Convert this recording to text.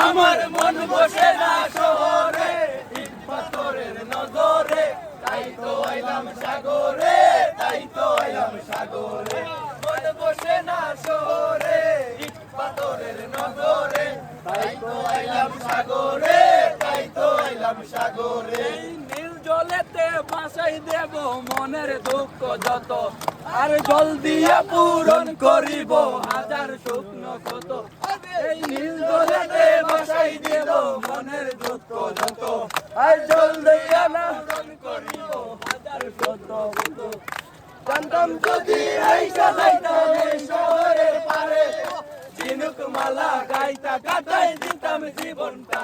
আমার মন বসে না শহরে, ইট পাথরের নজরে, তাই তো আইলাম সাগরে, তাই তো আইলাম সাগরে। মন বসে না শহরে, ইট পাথরের নজরে, তাই তো আইলাম সাগরে, তাই তো আইলাম সাগরে। নীল জলেতে ভাসাই দেব মনের দুঃখ যত, আর জল দিয়া পূরণ করিব হাজার শুকনো ক্ষত। এই নীল জলেতে ভাসাই দেব মনের দুঃখ যত, আর জল দিয়া পূরণ করিব হাজার শত ক্ষত। জানতাম যদি আইসা যাইতাম এই শহরের পারে, ঝিনুক মালা গাইতা কাটাই দিতাম জীবনটা